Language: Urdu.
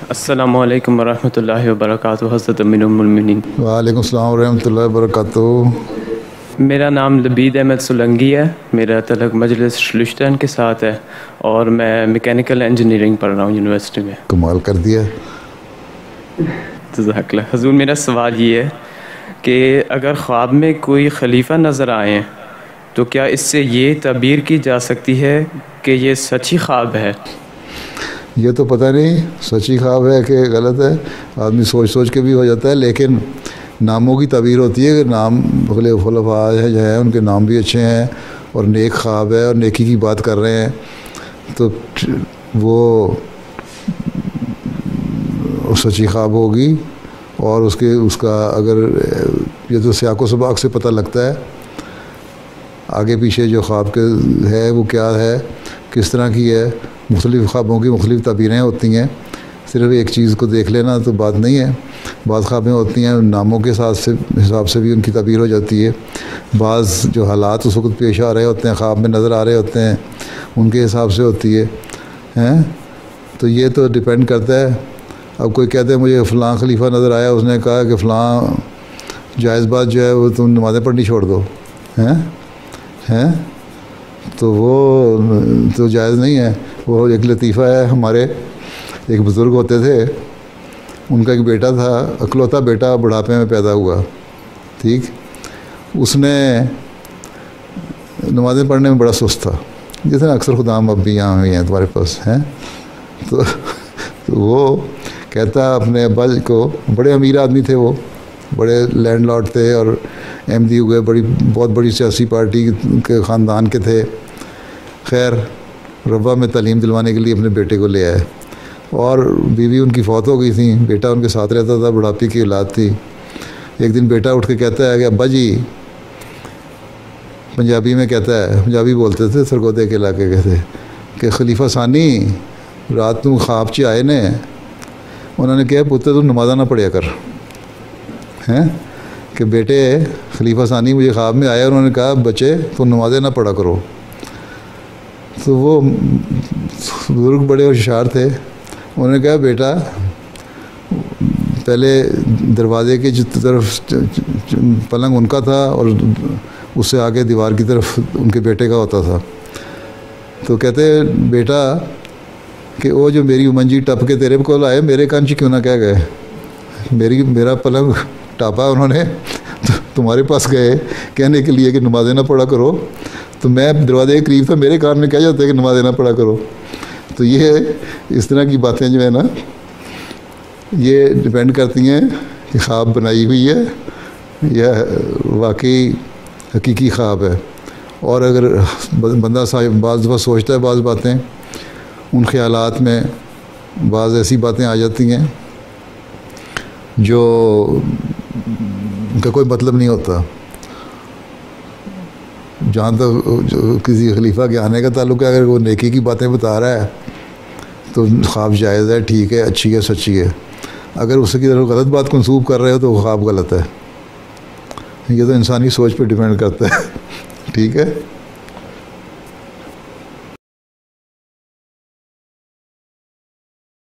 السلام علیکم ورحمۃ اللہ وبرکاتہ حضرت امیر المومنین۔ وعلیکم السلام ورحمۃ اللہ وبرکاتہ۔ میرا نام لبید احمد سولنگی ہے، میرا تعلق مجلس شلوچتن کے ساتھ ہے اور میں میکینیکل انجینئرنگ پڑھ رہا ہوں یونیورسٹی میں۔ کمال کر دیا۔ جزاک اللہ۔ حضور میرا سوال یہ ہے کہ اگر خواب میں کوئی خلیفہ نظر آئیں تو کیا اس سے یہ تعبیر کی جا سکتی ہے کہ یہ سچی خواب ہے؟ یہ تو پتہ نہیں سچی خواب ہے کہ غلط ہے، آدمی سوچ سوچ کے بھی ہو جاتا ہے، لیکن ناموں کی تعبیر ہوتی ہے کہ نام خلفاء جو ہیں ان کے نام بھی اچھے ہیں اور نیک خواب ہے اور نیکی کی بات کر رہے ہیں، تو وہ سچی خواب ہوگی۔ اور اس کا اگر یہ تو سیاق و سباق سے پتہ لگتا ہے آگے پیچھے جو خواب کے ہے وہ کیا ہے، کس طرح کی ہے۔ مختلف خوابوں کی مختلف تعبیریں ہوتی ہیں، صرف ایک چیز کو دیکھ لینا تو بات نہیں ہے۔ بعض خوابیں ہوتی ہیں ناموں کے حساب سے بھی ان کی تعبیر ہو جاتی ہے، بعض جو حالات اس وقت پیش آ رہے ہوتے ہیں خواب میں نظر آ رہے ہوتے ہیں ان کے حساب سے ہوتی ہے۔ تو یہ تو ڈپینڈ کرتا ہے۔ اب کوئی کہتے ہیں مجھے فلاں خلیفہ نظر آیا، اس نے کہا کہ فلاں جائز بات جو ہے وہ تم نمازیں پڑھنی چھوڑ دو، ہیں تو وہ تو جائز نہیں ہے۔ وہ ایک لطیفہ ہے، ہمارے ایک بزرگ ہوتے تھے، ان کا ایک بیٹا تھا، اکلوتا بیٹا، بڑھاپے میں پیدا ہوا، ٹھیک۔ اس نے نمازیں پڑھنے میں بڑا سست تھا، جیسے اکثر خدام اب بھی یہاں ہوئی ہیں تمہارے پاس ہیں۔ تو وہ کہتا اپنے ابا کو، بڑے امیر آدمی تھے، وہ بڑے لینڈ لارڈ تھے اور ایم ڈی ہوئے، بہت بڑی سیاسی پارٹی کے خاندان کے تھے۔ خیر ربا میں تعلیم دلوانے کے لیے اپنے بیٹے کو لے آئے، اور بیوی ان کی فوت ہو گئی تھی، بیٹا ان کے ساتھ رہتا تھا، بڑھاپے کی اولاد تھی۔ ایک دن بیٹا اٹھ کے کہتا ہے کہ ابا جی، پنجابی میں کہتا ہے، پنجابی بولتے تھے سرگودے کے علاقے کے تھے، کہ خلیفہ ثانی رات کو خواب چ آئے نے، انہوں نے کہا پتر تو نمازہ نہ پڑھیا کر، ہیں کہ بیٹے خلیفہ ثانی مجھے خواب میں آیا، انہوں نے کہا بچے تو نمازیں نہ پڑھا کرو۔ تو وہ بزرگ بڑے ہوشیار تھے، انہوں نے کہا بیٹا پہلے دروازے کی طرف پلنگ ان کا تھا اور اس سے آگے دیوار کی طرف ان کے بیٹے کا ہوتا تھا۔ تو کہتے بیٹا کہ وہ جو میری منجی ٹپ کے تیرے کو آئے، میرے کان چ کیوں نہ کہہ گئے، میرا پلنگ ٹاپا انہوں نے، تمہارے پاس گئے کہنے کے لیے کہ نمازیں نہ پڑھا کرو، تو میں دروازے کے قریب تھا، میرے کان میں کہہ جاتا ہے کہ نمازیں نہ پڑھا کرو۔ تو یہ اس طرح کی باتیں جو ہے نا، یہ ڈپینڈ کرتی ہیں کہ خواب بنائی ہوئی ہے یا واقعی حقیقی خواب ہے۔ اور اگر بندہ بعض دفعہ سوچتا ہے بعض باتیں، ان خیالات میں بعض ایسی باتیں آ جاتی ہیں جو ان کا کوئی مطلب نہیں ہوتا۔ جہاں تک کسی خلیفہ کے آنے کا تعلق ہے، اگر وہ نیکی کی باتیں بتا رہا ہے تو خواب جائز ہے، ٹھیک ہے، اچھی ہے، سچی ہے۔ اگر اس کی طرف غلط بات منسوب کر رہے ہو تو وہ خواب غلط ہے۔ یہ تو انسانی سوچ پہ ڈیپینڈ کرتا ہے، ٹھیک ہے۔